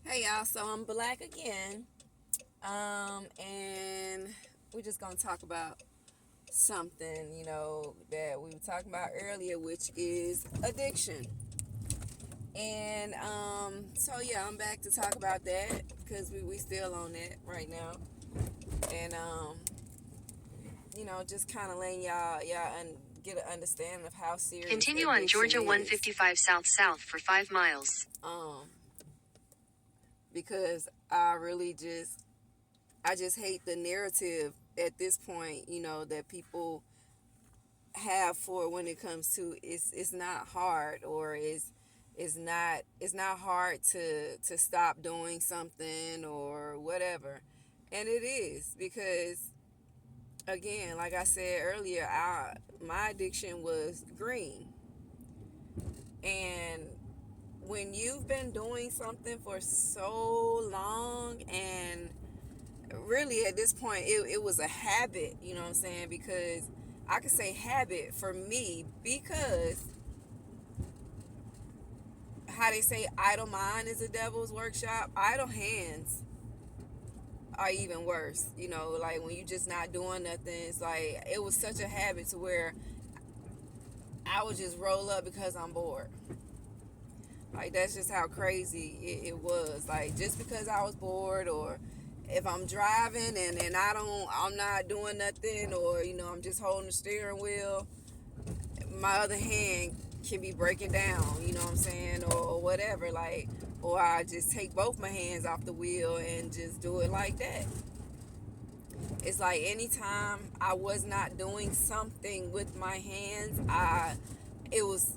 Hey y'all, so I'm black again. And we're just gonna talk about something, that we were talking about earlier, which is addiction. And so yeah, I'm back to talk about that because we still on that right now. And just kind of letting y'all get an understanding of how serious Continue on addiction Georgia is. 155 South for 5 miles. Because I just hate the narrative at this point, that people have for when it comes to it's not hard, or it's not hard to stop doing something or whatever. And it is, because again, like I said earlier, my addiction was green. And when you've been doing something for so long, and really at this point it was a habit, you know what I'm saying? Because I could say habit for me, because how they say idle mind is a devil's workshop, idle hands are even worse. Like when you just not doing nothing, it's like it was such a habit to where I would just roll up because I'm bored. Like that's just how crazy it was. Like just because I was bored, or if I'm driving and I'm not doing nothing, or I'm just holding the steering wheel, my other hand can be breaking down, you know what I'm saying, or whatever, like, or I just take both my hands off the wheel and just do it like that. It's like anytime I was not doing something with my hands, it was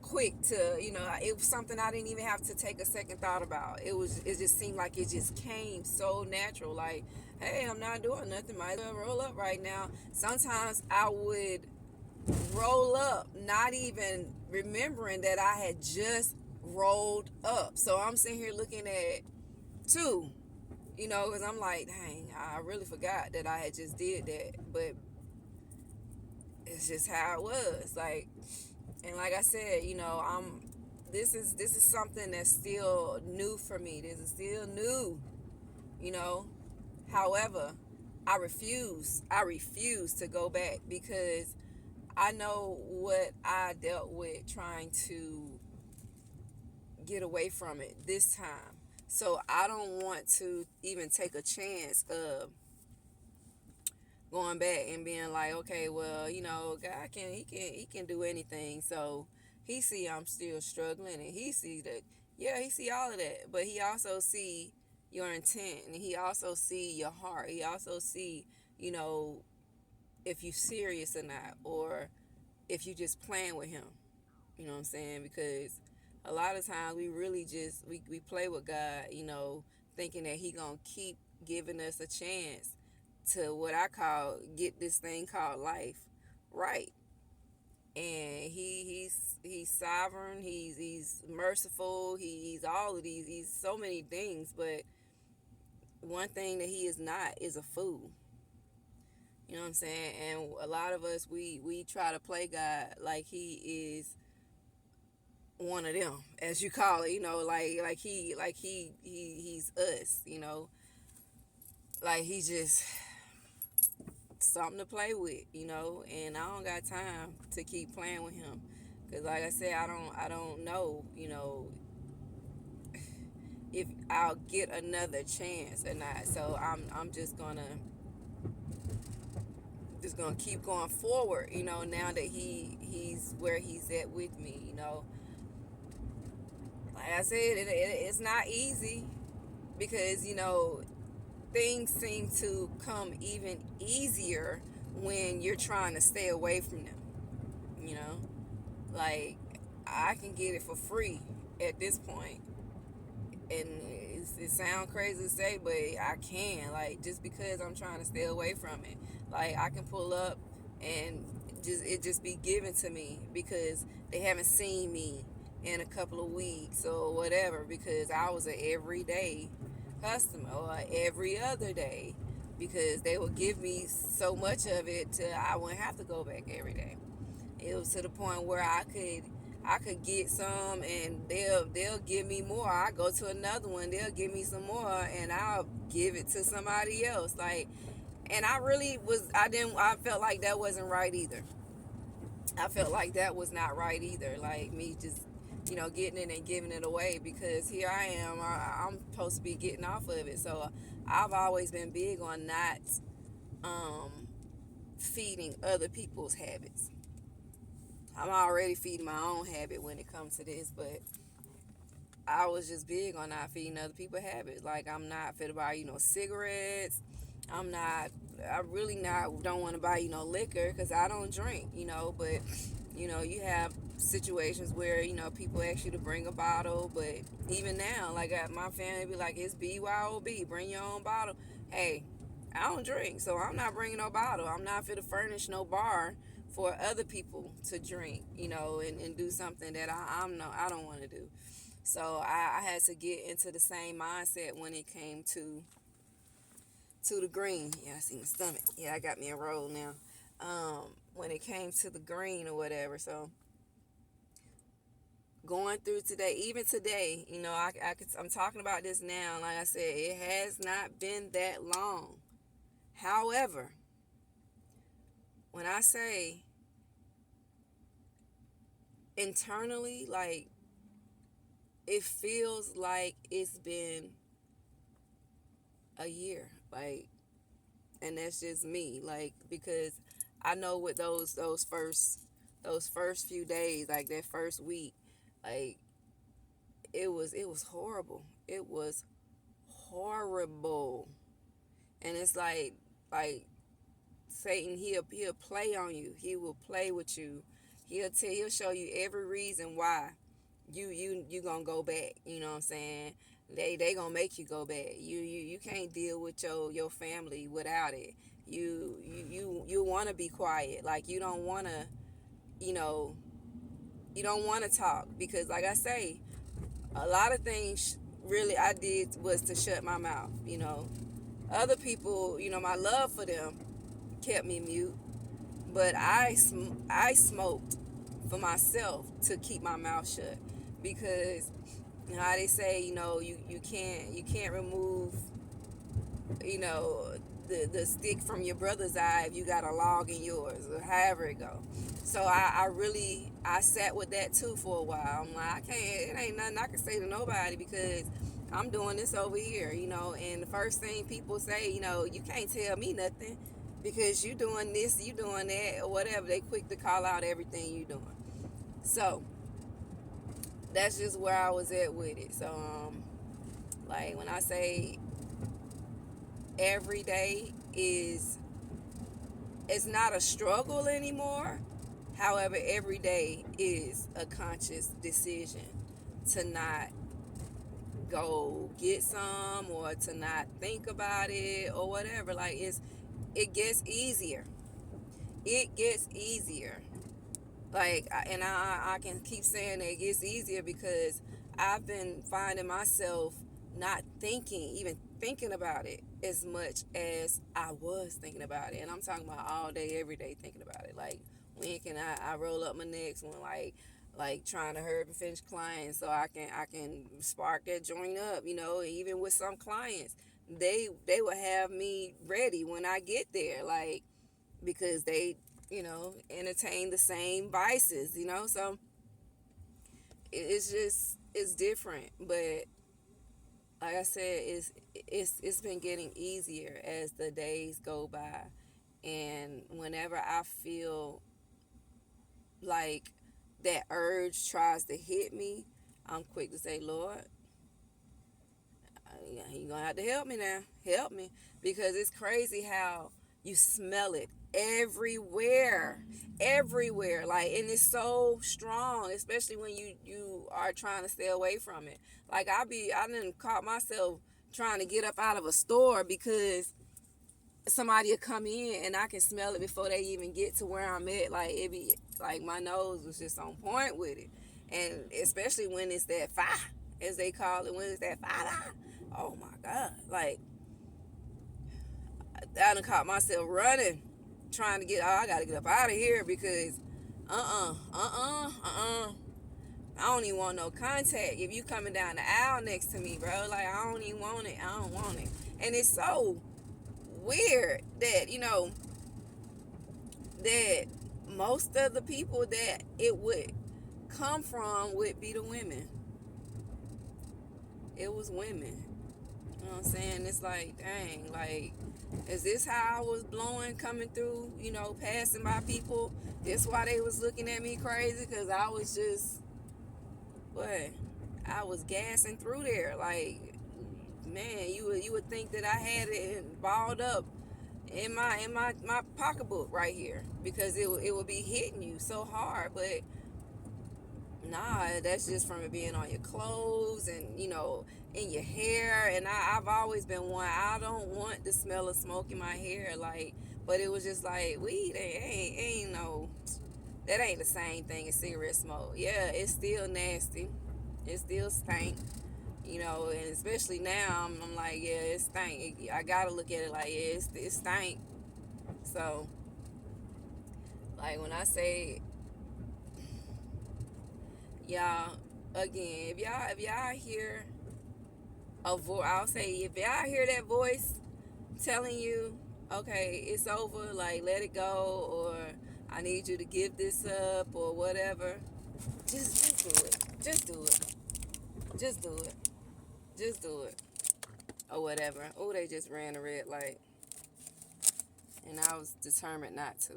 quick to, it was something I didn't even have to take a second thought about. It just seemed like it just came so natural. Like, hey, I'm not doing nothing, might as well roll up right now. Sometimes I would roll up, not even remembering that I had just rolled up. So I'm sitting here looking at two, because I'm like, dang, I really forgot that I had just did that. But it's just how it was. Like, and like I said, this is something that's still new for me. This is still new, you know. However, I refuse to go back, because I know what I dealt with trying to get away from it this time. So I don't want to even take a chance of going back and being like, okay, well, God he can do anything. So he see I'm still struggling, and he see that, yeah, he see all of that, but he also see your intent, and he also see your heart. He also see, you know, if you serious or not, or if you just playing with him. You know what I'm saying? Because a lot of times we really just we play with God, thinking that he gonna keep giving us a chance to, what I call, get this thing called life right. And he's sovereign, he's merciful, he's all of these, he's so many things, but one thing that he is not is a fool. You know what I'm saying? And a lot of us, we try to play God like he is one of them, as you call it, he's us, like he's just something to play with, and I don't got time to keep playing with him, because like I said, I don't know, if I'll get another chance or not. So I'm just gonna keep going forward, now that he's where he's at with me, like I said, it's not easy, because things seem to come even easier when you're trying to stay away from them. You know, like I can get it for free at this point, and it sounds crazy to say, but I can. Like, just because I'm trying to stay away from it, like I can pull up and it just be given to me, because they haven't seen me in a couple of weeks or whatever, because I was an everyday customer, or every other day, because they would give me so much of it to I wouldn't have to go back every day. It was to the point where I could get some and they'll give me more. I go to another one, they'll give me some more, and I'll give it to somebody else. Like, and I really was, I felt like that wasn't right either. I felt like that was not right either. Like me just, getting it and giving it away, because here I am. I'm supposed to be getting off of it. So I've always been big on not um, feeding other people's habits. I'm already feeding my own habit when it comes to this, but I was just big on not feeding other people habits. Like, I'm not fit to buy cigarettes. I'm not. I really not don't want to buy liquor because I don't drink. But you have situations where people ask you to bring a bottle. But even now, like, my family be like, it's BYOB, bring your own bottle. Hey, I don't drink, so I'm not bringing no bottle. I'm not fit to furnish no bar for other people to drink. And do something that I don't want to do. So I had to get into the same mindset when it came to the green. Yeah, I see my stomach. Yeah, I got me a roll now. When it came to the green or whatever. So going through today, even today, I'm talking about this now. Like I said, it has not been that long. However, when I say internally, like, it feels like it's been a year. Like, and that's just me, like, because I know with those first few days, like that first week, like, it was horrible. It was horrible. And it's like Satan, he'll play on you. He will play with you. He'll show you every reason why you gonna go back. You know what I'm saying? They gonna make you go back. You can't deal with your family without it. You want to be quiet. Like, you don't want to, you know you don't want to talk, because, like I say, a lot of things really I did was to shut my mouth. Other people, my love for them kept me mute, but I smoked for myself to keep my mouth shut, because how they say, you can't remove, you know the stick from your brother's eye if you got a log in yours, or however it go. So I sat with that too for a while. I'm like, it ain't nothing I can say to nobody, because I'm doing this over here. And the first thing people say, you can't tell me nothing, because you doing this, you doing that, or whatever. They quick to call out everything you doing. So that's just where I was at with it. So like, when I say every day it's not a struggle anymore. However, every day is a conscious decision to not go get some, or to not think about it, or whatever. Like, it gets easier. It gets easier. Like, and I can keep saying that it gets easier, because I've been finding myself not even thinking about it as much as I was thinking about it. And I'm talking about all day, every day thinking about it. Like, when can I roll up my next one? Like trying to hurry and finish clients so I can spark that joint up. Even with some clients, they will have me ready when I get there. Like, because they entertain the same vices. So it's different. But like I said, it's been getting easier as the days go by. And whenever I feel like that urge tries to hit me, I'm quick to say, Lord, you're gonna have to help me now. Help me. Because it's crazy how you smell it everywhere. Like, and it's so strong, especially when you are trying to stay away from it. Like, I didn't caught myself trying to get up out of a store, because somebody will come in and I can smell it before they even get to where I'm at. Like, it be like my nose was just on point with it. And especially when it's that fire, as they call it, when it's that fire. Oh my God. Like, I done caught myself running, trying to I gotta get up out of here, because uh-uh. I don't even want no contact. If you coming down the aisle next to me, bro, like I don't even want it. I don't want it. And it's so weird that, that most of the people that it would come from would be the women. It was women. You know what I'm saying? It's like, dang, like, is this how I was blowing coming through, passing by people? This why they was looking at me crazy? Because I was just, I was gassing through there. Like, man, you would think that I had it balled up in my pocketbook right here, because it would be hitting you so hard. But nah, that's just from it being on your clothes and in your hair. And I've always been one, I don't want the smell of smoke in my hair, like. But it was just like, weed ain't no, that ain't the same thing as cigarette smoke. Yeah, it's still nasty, it still stank, and especially now I'm like, yeah, it stank. I gotta look at it like, yeah, it stank. So, like, when I say, y'all, again, if y'all hear a voice, I'll say, if y'all hear that voice telling you, okay, it's over, like, let it go, or I need you to give this up, or whatever, just do it. Just do it. Just do it. Just do it. Or whatever. Oh, they just ran a red light. And I was determined not to.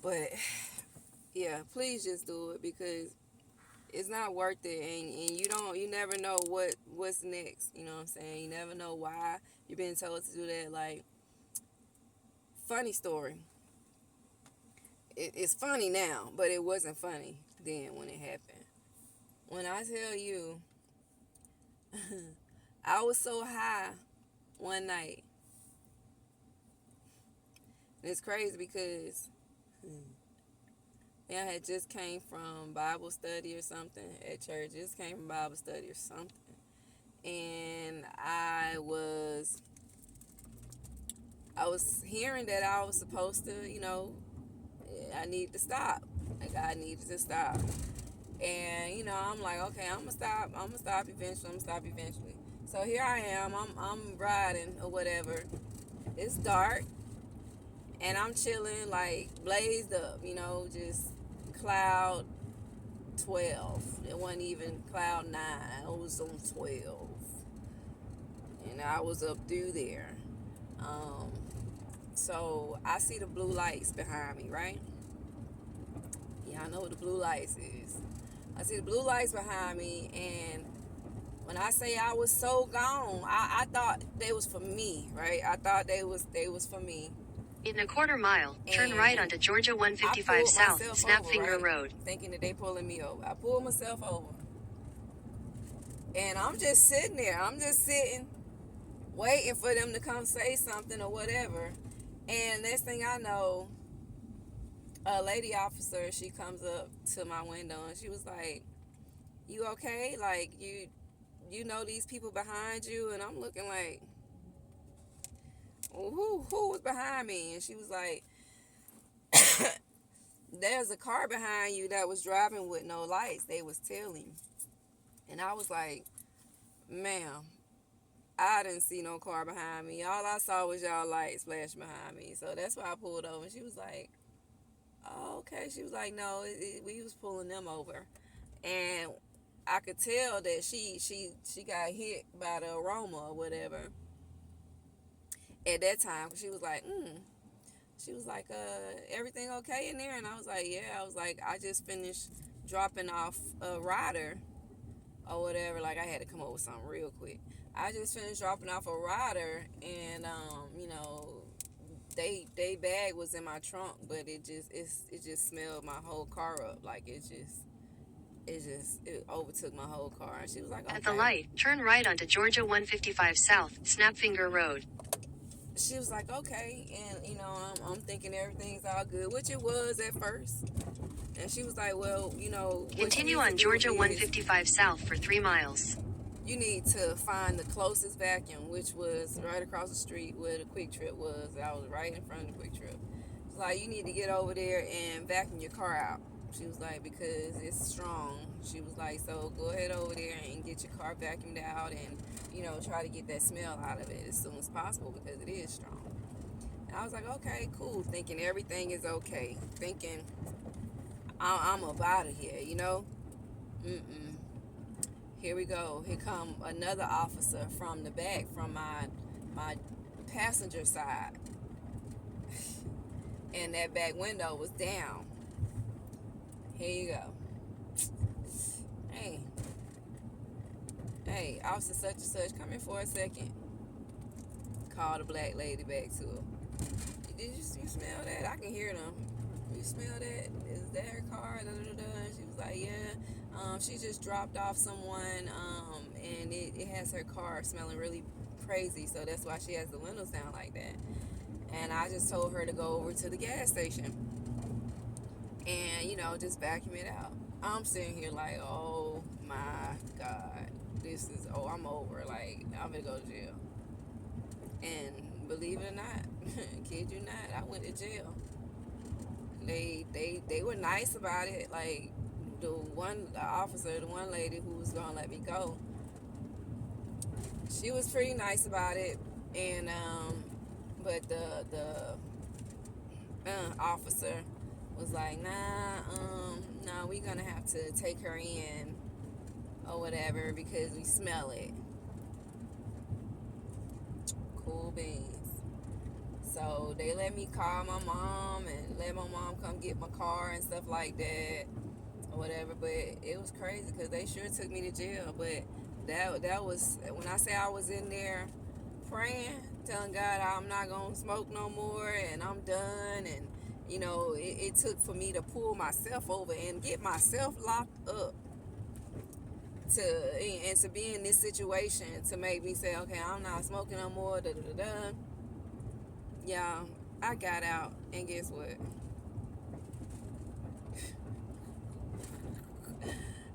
But, yeah, please just do it, because it's not worth it. And you never know what's next. You know what I'm saying? You never know why you're being told to do that. Like, funny story. It's funny now, but it wasn't funny then when it happened. When I tell you, I was so high one night. And it's crazy because I had just came from Bible study or something at church. Just came from Bible study or something. And I was hearing that I was supposed to, I need to stop. Like, I needed to stop. And, I'm like, okay, I'm going to stop eventually. So here I am, I'm riding or whatever. It's dark. And I'm chilling, like, blazed up, just cloud 12. It wasn't even cloud 9. It was on 12. And I was up through there. So I see the blue lights behind me, right? Yeah, I know what the blue lights is. I see the blue lights behind me, and when I say I was so gone, I thought they was for me, right? I thought they was for me. In a quarter mile, turn And right onto Georgia 155 South, Snapfinger Road. Thinking that they pulling me over. I pulled myself over. And I'm just sitting there. I'm just sitting, waiting for them to come say something or whatever. And next thing I know, a lady officer, she comes up to my window and she was like, you okay? Like, you know these people behind you? And I'm looking like, well, who was behind me? And she was like, there's a car behind you that was driving with no lights. They was telling. And I was like, ma'am, I didn't see no car behind me. All I saw was y'all lights flashing behind me. So that's why I pulled over. And she was like, oh, okay. She was like, no, we was pulling them over. And I could tell that she got hit by the aroma or whatever at that time. She was like, She was like, everything okay in there? And I was like, yeah. I was like, I just finished dropping off a rider or whatever. Like, I had to come up with something real quick. I just finished dropping off a rider, and they bag was in my trunk, but it just smelled my whole car up. Like, it overtook my whole car. And she was like, okay. At the light, turn right onto Georgia 155 South, Snapfinger Road. She was like, okay. And, I'm thinking everything's all good, which it was at first. And she was like, well, Continue on Georgia 155 South for 3 miles. You need to find the closest vacuum, which was right across the street where the Quick Trip was. I was right in front of the Quick Trip. It's like, you need to get over there and vacuum your car out. She was like, because it's strong. She was like, so go ahead over there and get your car vacuumed out and, try to get that smell out of it as soon as possible because it is strong. And I was like, okay, cool. Thinking everything is okay. Thinking I'm up out of here, Mm-mm. Here we go. Here come another officer from the back, from my passenger side. And that back window was down. Here you go. Hey, officer such and such, come here for a second. Call the black lady back to her. Did you smell that? I can hear them. You smell that? Is that her car? Da, da, da, da. She was like, yeah. She just dropped off someone, and it has her car smelling really crazy, so that's why she has the windows down like that. And I just told her to go over to the gas station and, just vacuum it out. I'm sitting here like, oh my God. I'm over. Like, I'm gonna go to jail. And believe it or not, kid you not, I went to jail. They were nice about it. Like, the one lady who was gonna let me go, she was pretty nice about it. And but the officer was like, nah, we gonna have to take her in or whatever because we smell it. Cool beans. So they let me call my mom and let my mom come get my car and stuff like that or whatever. But it was crazy because they sure took me to jail. But that was, when I say I was in there praying, telling God I'm not gonna smoke no more and I'm done. And it took for me to pull myself over and get myself locked up to be in this situation to make me say, okay, I'm not smoking no more. Da da da da. Yeah, I got out, and guess what?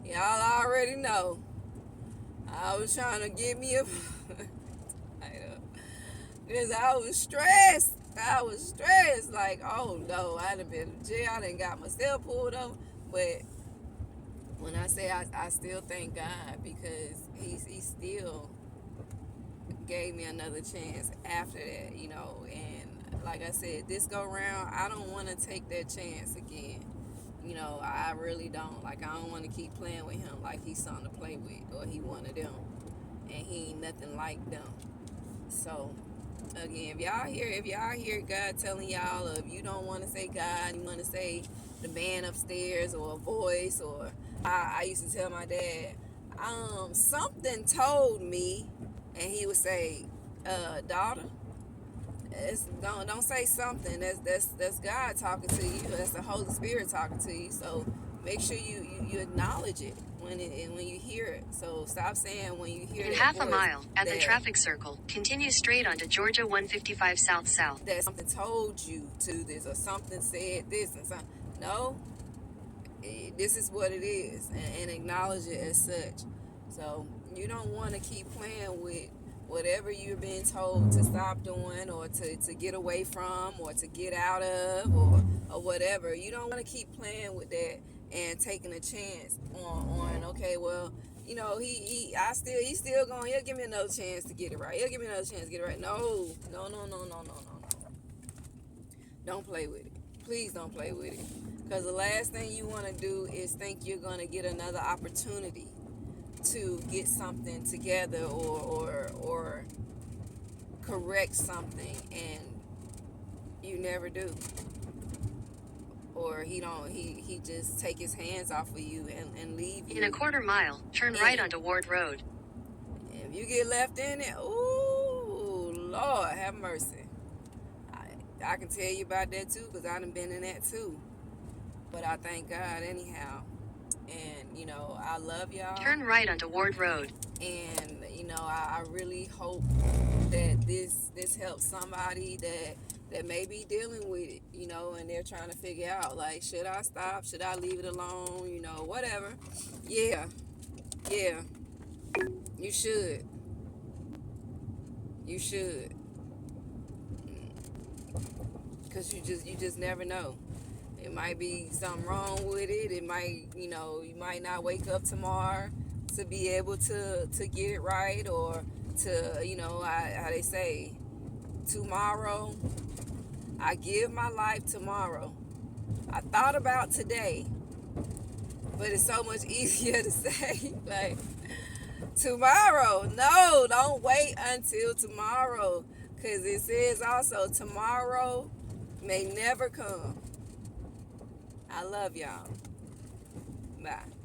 Y'all already know. I was trying to get me a because I was stressed. Like, oh no, I done been in jail. I done got myself pulled over. But when I say I still thank God because he still gave me another chance after that, and like I said, this go round, I don't want to take that chance again. I really don't. Like, I don't want to keep playing with him like he's something to play with or he one of them, and he ain't nothing like them. So again, if y'all hear God telling y'all, if you don't want to say God, you want to say the man upstairs or a voice, or I used to tell my dad, something told me, and he would say, daughter, don't say something. That's God talking to you. That's the Holy Spirit talking to you. So make sure you acknowledge it when you hear it. So stop saying when you hear In that half a voice mile, at the traffic circle, continue straight onto Georgia 155 south. That something told you to this, or something said this and something. No, this is what it is, and acknowledge it as such. So you don't want to keep playing with whatever you're being told to stop doing, or to get away from, or to get out of, or whatever. You don't want to keep playing with that and taking a chance on okay, well, he's still going, he'll give me another chance to get it right. He'll give me another chance to get it right. No. Don't play with it. Please don't play with it. Because the last thing you want to do is think you're going to get another opportunity to get something together or correct something, and you never do. Or he just take his hands off of you and leave you. In a quarter mile, turn right onto Ward Road. If you get left in it, ooh, Lord have mercy. I can tell you about that too, because I done been in that too. But I thank God anyhow. And, I love y'all. Turn right onto Ward Road. And, I really hope that this helps somebody that may be dealing with it, and they're trying to figure out, like, should I stop? Should I leave it alone? Whatever. Yeah. You should. Because you just never know. It might be something wrong with it. It might, you might not wake up tomorrow to be able to get it right, or to, how they say, tomorrow. I give my life tomorrow. I thought about today, but it's so much easier to say, like, tomorrow. No, don't wait until tomorrow, because it says also tomorrow may never come. I love y'all. Bye.